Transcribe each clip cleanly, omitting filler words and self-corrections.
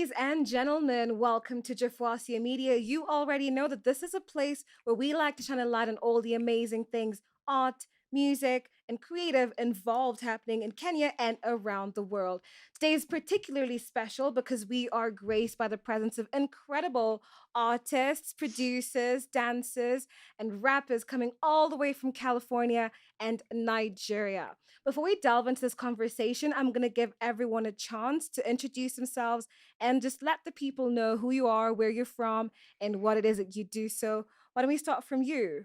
Ladies and gentlemen, welcome to Jafoisia Media. You already know that this is a place where we like to shine a light on all the amazing things art, music, and creative involved happening in Kenya and around the world. Today is particularly special because we are graced by the presence of incredible artists, producers, dancers, and rappers coming all the way from California and Nigeria. Before we delve into this conversation, I'm going to give everyone a chance to introduce themselves and just let the people know who you are, where you're from, and what it is that you do. So, why don't we start from you?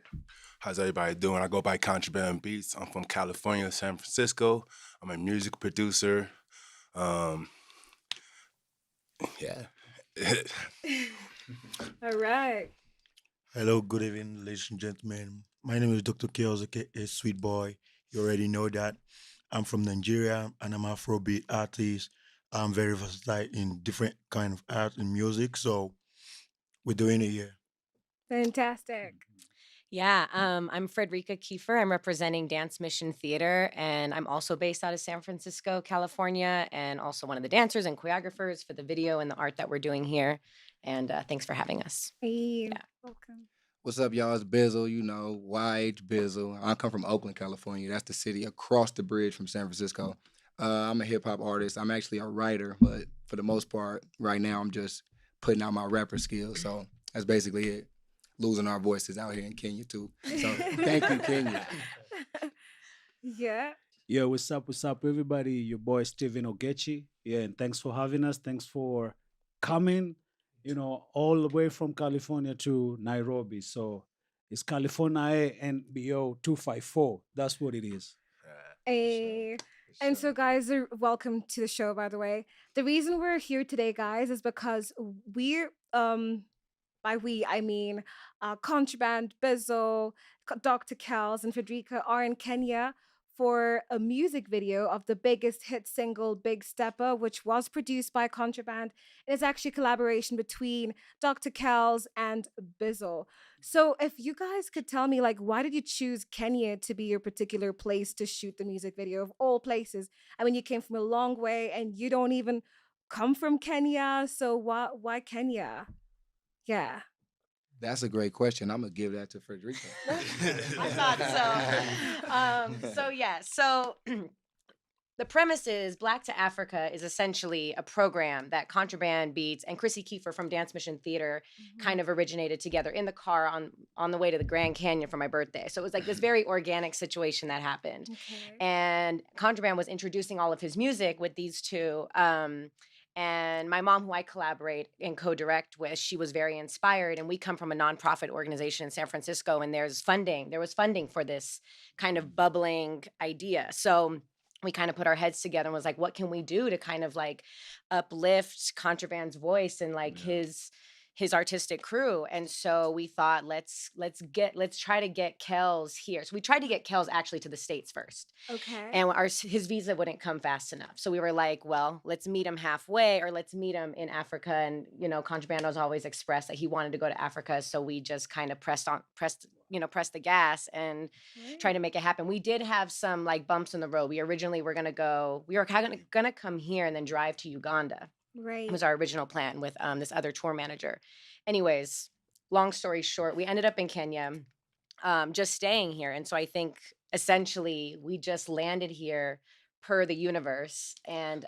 How's everybody doing? I go by Contraband Beats. I'm from California, San Francisco. I'm a music producer. Um, yeah. All right. Hello, good evening, ladies and gentlemen. My name is Dr. Chaos, aka Sweet Boy. You already know that. I'm from Nigeria and I'm Afrobeat artist. I'm very versatile in different kind of art and music, so we're doing it here. Fantastic. Yeah, I'm Frederica Kiefer. I'm representing Dance Mission Theater, and I'm also based out of San Francisco, California, and also one of the dancers and choreographers for the video and the art that we're doing here. And thanks for having us. Hey, Yeah. welcome. What's up, y'all? It's Bizzle, YH Bizzle. I come from Oakland, California. That's the city across the bridge from San Francisco. I'm a hip hop artist. I'm actually a writer, but for the most part, right now, I'm just putting out my rapper skills. So that's basically it. Losing our voices out here in Kenya, too. So thank you, Kenya. Yeah. Yo, what's up, everybody? Your boy Steven Ogechi. Yeah, and thanks for having us. Thanks for coming, all the way from California to Nairobi. So it's California and BO 254. That's what it is. Hey. And so, guys, welcome to the show, by the way. The reason we're here today, guys, is because we're, by we, I mean Contraband, Bizzle, Dr. Kels, and Frederica are in Kenya for a music video of the biggest hit single, Big Stepper, which was produced by Contraband. It's actually a collaboration between Dr. Kels and Bizzle. So if you guys could tell me, like, why did you choose Kenya to be your particular place to shoot the music video of all places? I mean, you came from a long way and you don't even come from Kenya. So why Kenya? Yeah. That's a great question. I'm going to give that to Frederica. I thought so. So the premise is Black to Africa is essentially a program that Contraband Beats and Chrissy Kiefer from Dance Mission Theater kind of originated together in the car on the way to the Grand Canyon for my birthday. So it was like this very organic situation that happened. Okay. And Contraband was introducing all of his music with these two. And my mom, who I collaborate and co-direct with, she was very inspired. And we come from a nonprofit organization in San Francisco, and there was funding for this kind of bubbling idea. So we kind of put our heads together and was like, what can we do to kind of like uplift Contraband's voice and like his artistic crew? And so we thought, let's try to get Kels here. So we tried to get Kels actually to the States first. Okay. And his visa wouldn't come fast enough. So we were like, well, let's meet him halfway, or let's meet him in Africa. And, Contraband has always expressed that he wanted to go to Africa. So we just kind of pressed the gas and tried to make it happen. We did have some like bumps in the road. We originally were going to come here and then drive to Uganda. Right. Was our original plan with this other tour manager. Anyways, long story short, we ended up in Kenya, just staying here. And so I think essentially we just landed here per the universe. And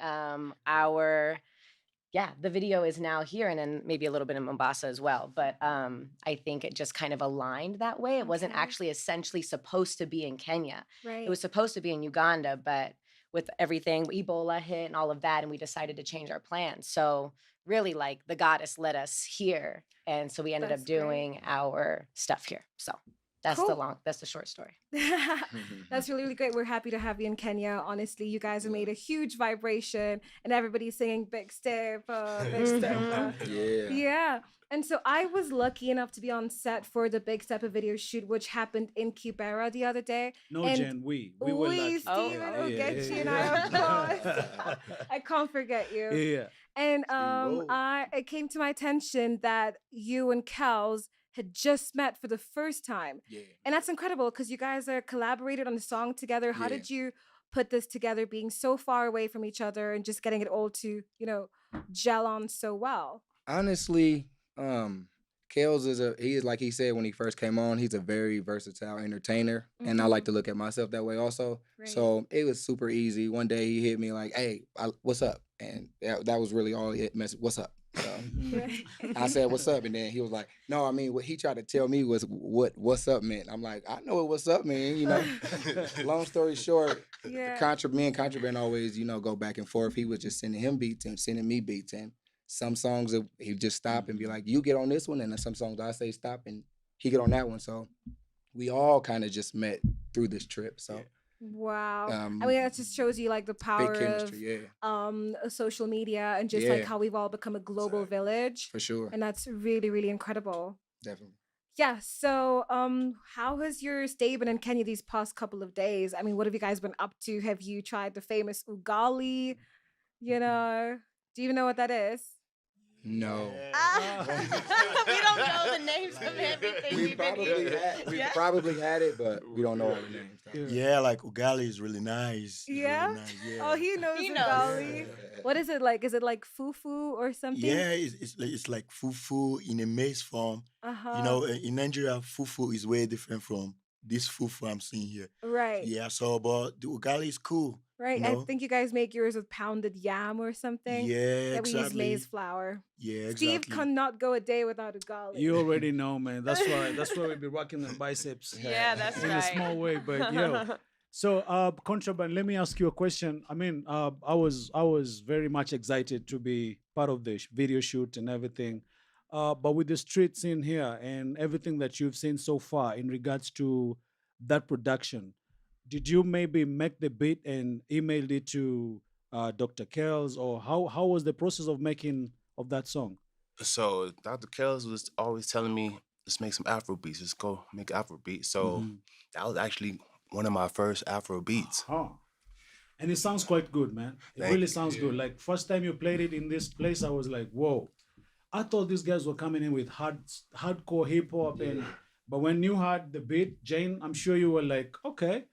the video is now here, and then maybe a little bit in Mombasa as well. But I think it just kind of aligned that way. It wasn't actually essentially supposed to be in Kenya. Right. It was supposed to be in Uganda, but with everything, Ebola hit and all of that, and we decided to change our plans. So really, like, the goddess led us here, and so we ended That's up great. doing our stuff here. So that's Cool. that's the short story. That's really, really great. We're happy to have you in Kenya. Honestly, you guys have made a huge vibration, and everybody's singing Big Step, Big Step. Yeah. Yeah. And so I was lucky enough to be on set for the Big Stepper video shoot, which happened in Kibera the other day. No, And Jen, we were lucky. Steven Oh, will yeah, get you, yeah, and yeah. I, of course, I can't forget you. Yeah. And roll. it came to my attention that you and Kels had just met for the first time. Yeah. And that's incredible because you guys are collaborated on the song together. How Yeah. did you put this together, being so far away from each other and just getting it all to, gel on so well? Honestly, Kels he is like he said when he first came on, he's a very versatile entertainer. And I like Mm-hmm. to look at myself that way also. Right. So it was super easy. One day he hit me like, "Hey, what's up?" And that was really all it message. What's up? So Right. I said, "What's up?" And then he was like, "No, I mean what he tried to tell me was what's up meant." I'm like, "I know what what's up mean." Long story short, Yeah. Me and Contraband always go back and forth. He was just sending him beats and sending me beats, and some songs he just stop and be like, "You get on this one," and then some songs I say stop and he get on that one. So we all kind of just met through this trip. So Wow. I um, mean, that just shows you like the big power of chemistry, yeah, social media and just like yeah, how we've all become a global Exactly. village. for sure, And that's really, really incredible. definitely. Yeah. So, how has your stay been in Kenya these past couple of days? I mean, what have you guys been up to? Have you tried the famous ugali? You know, do you even know what that is? No. Ah. We don't know the names of everything We we've been eating. Yeah. probably had it, but we don't know all the names. Though. Yeah. Yeah, like ugali is really nice. It's really Yeah. nice. Yeah. Oh, he knows He knows. ugali. Yeah. What is it like? Is it like fufu or something? Yeah, it's like fufu in a maize form. Uh You huh. know, in Nigeria, fufu is way different from this fufu I'm seeing here. Right. Yeah, so but the ugali is cool. Right. You I know. think you guys make yours with pounded yam or something. Yeah, Yeah, we use maize exactly. flour. Yeah, Steve exactly. cannot go a day without ugali. You already know, man. That's why we be rocking them biceps Yeah, that's in a right. small way. But yo, so Contraband, let me ask you a question. I mean, I was very much excited to be part of the video shoot and everything. But with the street scene here and everything that you've seen so far in regards to that production, did you maybe make the beat and emailed it to Dr. Kells, or how was the process of making of that song? So Dr. Kells was always telling me, let's make some Afro beats. Let's go make Afro beats. So Mhm. that was actually one of my first Afro beats. Huh. And it sounds quite good, man. It Thank really you. sounds good. Like first time you played it in this place, I was like, whoa. I thought these guys were coming in with hardcore hip hop and but when you heard the beat, Jane, I'm sure you were like, okay.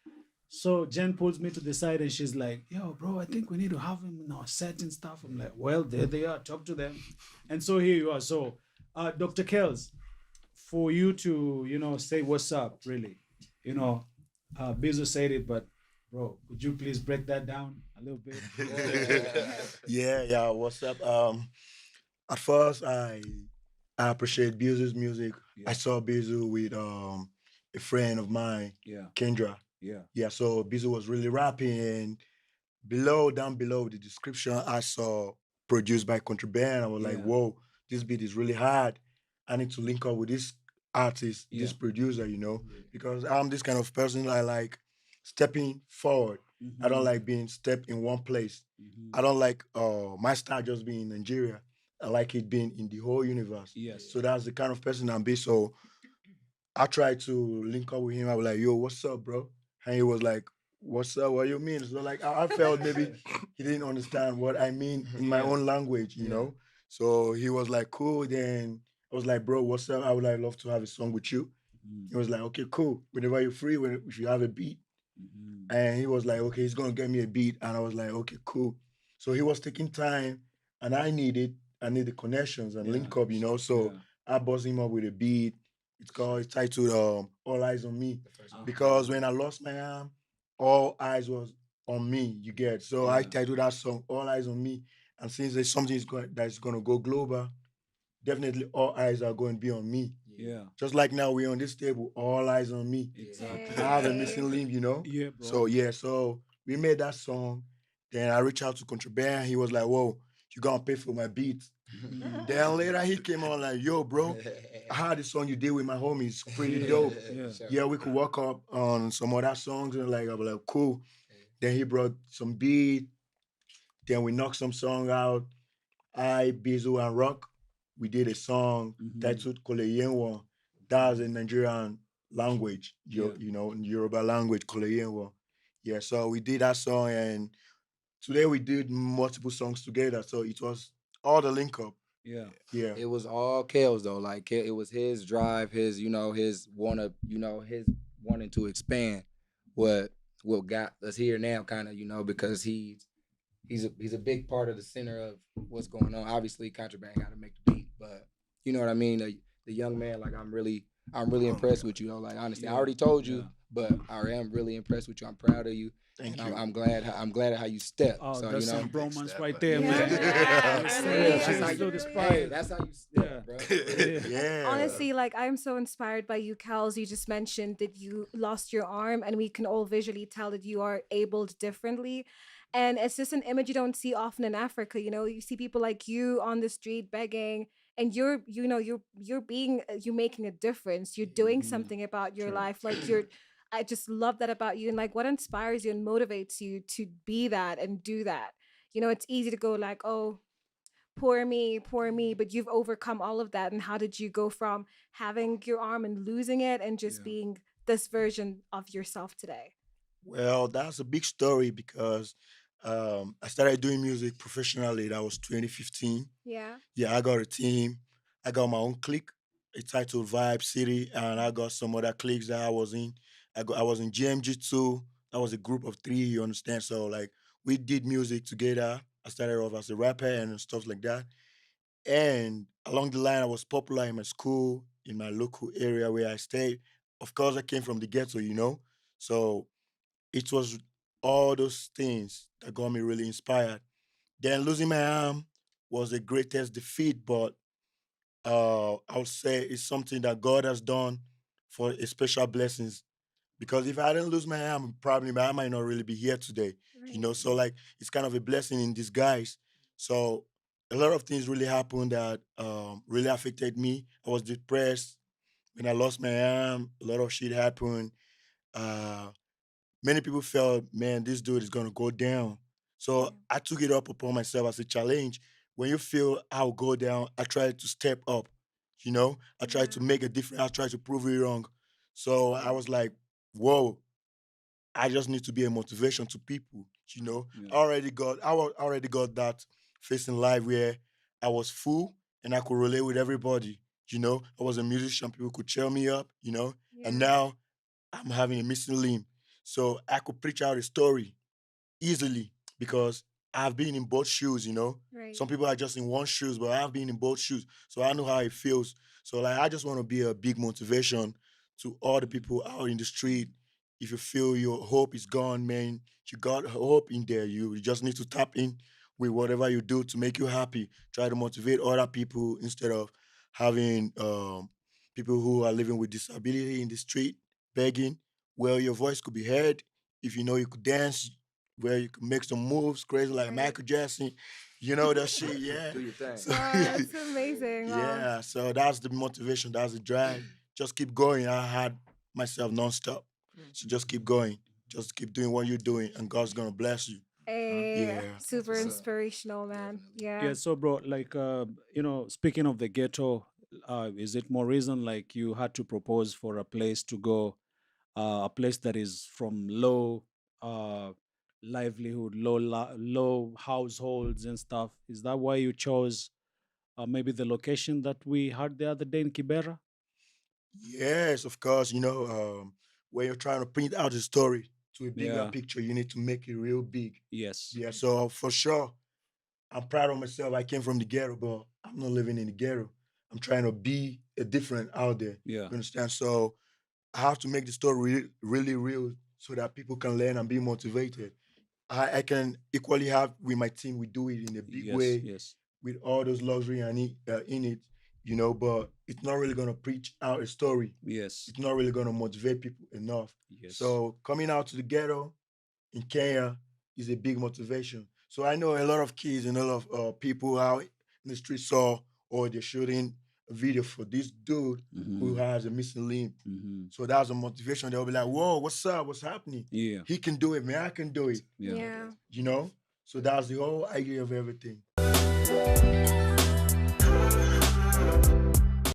So Jen pulls me to the side and she's like, yo, bro, I think we need to have him in our set and stuff. I'm like, well, there they are, talk to them. And so here you are. So Dr. Kells, for you to, say what's up, really. Bizo said it, but bro, could you please break that down a little bit? Yeah, yeah. What's up? At first, I appreciate Bizu's music. I Yeah, saw Bizu with a friend of mine, yeah, Kendra. yeah, Yeah, so Bizu was really rapping, and down below the description, I saw produced by Contraband. I was like, yeah, whoa, this beat is really hard. I need to link up with this artist, yeah. this producer, because I'm this kind of person. I like stepping forward. I don't Mhm, like being stepped in one place. mhm. I don't like my star just being in Nigeria. I like it being in the whole universe. Yes. So that's the kind of person I'm be. So I tried to link up with him. I was like, yo, what's up, bro? And he was like, what's up? What you mean? So like I felt maybe he didn't understand what I mean in my Yeah, own language, yeah. So he was like, cool. Then I was like, bro, what's up? I would like love to have a song with you. Mhm, He was like, okay, cool. Whenever you're free, if you have a beat. mhm. And he was like, okay, he's gonna get me a beat. And I was like, okay, cool. So he was taking time and I need the connections and Yeah, link up, So yeah. I buzzed him up with a beat. It's titled All Eyes on Me. The first one. Because when I lost my arm, all eyes was on me, you get. So I Yeah, titled that song All Eyes on Me. And since there's something that's gonna go global, definitely all eyes are going to be on me. yeah. Just like now we're on this table, all eyes on me. Exactly. I have a Hey. missing limb, Yeah, So bro. yeah, so we made that song. Then I reached out to Contraband. He was like, "Whoa, you gonna pay for my beats?" Mhm. Then later he came on like, "Yo, bro, I heard the song you did with my homies, pretty dope. Yeah. Yeah, we could work up on some other songs." And like I was like, "Cool." Then he brought some beat. Then we knocked some song out. I, Bizu, and Rock, we did a song Mhm. titled Koleyenwa. That was a Nigerian language, Yeah, in Yoruba language, Koleyenwa. Yeah, so we did that song, and today we did multiple songs together. So it was all the link up. yeah, Yeah. It was all Kels though. Like it was his drive, his wanting to expand what got us here now, kind of, because he's a big part of the center of what's going on. Obviously, Contraband got to make the beat, but you know what I mean. The young man, like I'm really impressed with you though. Like honestly, I Yeah, already told yeah. you, but I am really impressed with you. I'm proud of you, Thank and you. I'm glad at how you step. Oh, So that's you know, some Big bromance step, right but there, Yeah, man. man. Yes, for sir. real. Really, That's how Cheers it you. to the really Hey, is. spice. that's how you Yeah. step, bro. Yeah. Yeah. Honestly, like I'm so inspired by you, Kels. You just mentioned that you lost your arm, and we can all visually tell that you are abled differently. And it's just an image you don't see often in Africa. You know, you see people like you on the street begging, and you're making a difference. You're doing Mhm. something about your True. life. Like you're, I just love that about you. And like, what inspires you and motivates you to be that and do that? You know, it's easy to go like, oh, poor me, but you've overcome all of that. And how did you go from having your arm and losing it and just Yeah. being this version of yourself today? Well, that's a big story because I started doing music professionally. That was 2015. Yeah. Yeah, I got a team. I got my own clique. It's titled Vibe City, and I got some other cliques that I was in. I was in GMG too. That was a group of three. You understand? So like we did music together. I started off as a rapper and stuff like that. And along the line, I was popular in my school, in my local area where I stayed. Of course, I came from the ghetto, you know. So it was all those things that got me really inspired. Then losing my arm was the greatest defeat, but I would say it's something that God has done for a special blessings. Because if I didn't lose my arm, probably I might not really be here today. You Right. know, so like it's kind of a blessing in disguise. So a lot of things really happened that really affected me. I was depressed when I lost my arm. A lot of shit happened. Uh, Many people felt, man, this dude is gonna go down. Yeah. So I took it up upon myself as a challenge. When you feel I'll go down, I try to step up. You know, I try Yeah. to make a difference. I try to prove it wrong. So I was like, whoa, I just need to be a motivation to people. You know, Yeah. already got that face in life where I was full and I could relate with everybody. You know, I was a musician, people could cheer me up, you know, and Yeah. now I'm having a missing limb. So I could preach out a story easily because I've been in both shoes, you know. Right. Some people are just in one shoes, but I've been in both shoes. So I know how it feels. So like I just want to be a big motivation to all the people out in the street. If you feel your hope is gone, man, you got hope in there. You just need to tap in with whatever you do to make you happy. Try to motivate other people instead of having people who are living with disability in the street begging. Well, your voice could be heard. If you know you could dance, where you can make some moves crazy like Right. Michael Jackson. You know that shit, yeah. Do your thing. So Wow, that's amazing. Wow. yeah, so that's the motivation, that's the drive. Just keep going. I had myself nonstop. So just keep going. Just keep doing what you're doing, and God's gonna bless you. Yeah. That's Super what's up. inspirational, man. Definitely. Yeah. Yeah, so bro, like speaking of the ghetto, is it more reason like you had to propose for a place to go, a place that is from low uh livelihood, low households and stuff? Is that why you chose maybe the location that we had the other day in Kibera? Yes, of course. You know, when you're trying to print out a story to a bigger Yeah. picture, you need to make it real big. Yes. Yeah, so for sure, I'm proud of myself. I came from the ghetto, but I'm not living in the ghetto. I'm trying to be a different out there. Yeah. You understand? So I have to make the story really real so that people can learn and be motivated. I can equally have with my team. We do it in a big Yes. way Yes. with all those luxury and in it, you know. But it's not really gonna preach out a story. Yes. It's not really gonna motivate people enough. Yes. So coming out to the ghetto in Kenya is a big motivation. So I know a lot of kids and a lot of people out in the street saw or they're shooting a video for this dude who Mm-hmm. has a missing limb. Mm-hmm. So that's a motivation. They'll be like, "Whoa, what's up? What's happening? Yeah. He can do it, man. I can do it." Yeah. Yeah. You know. So that's the whole idea of everything.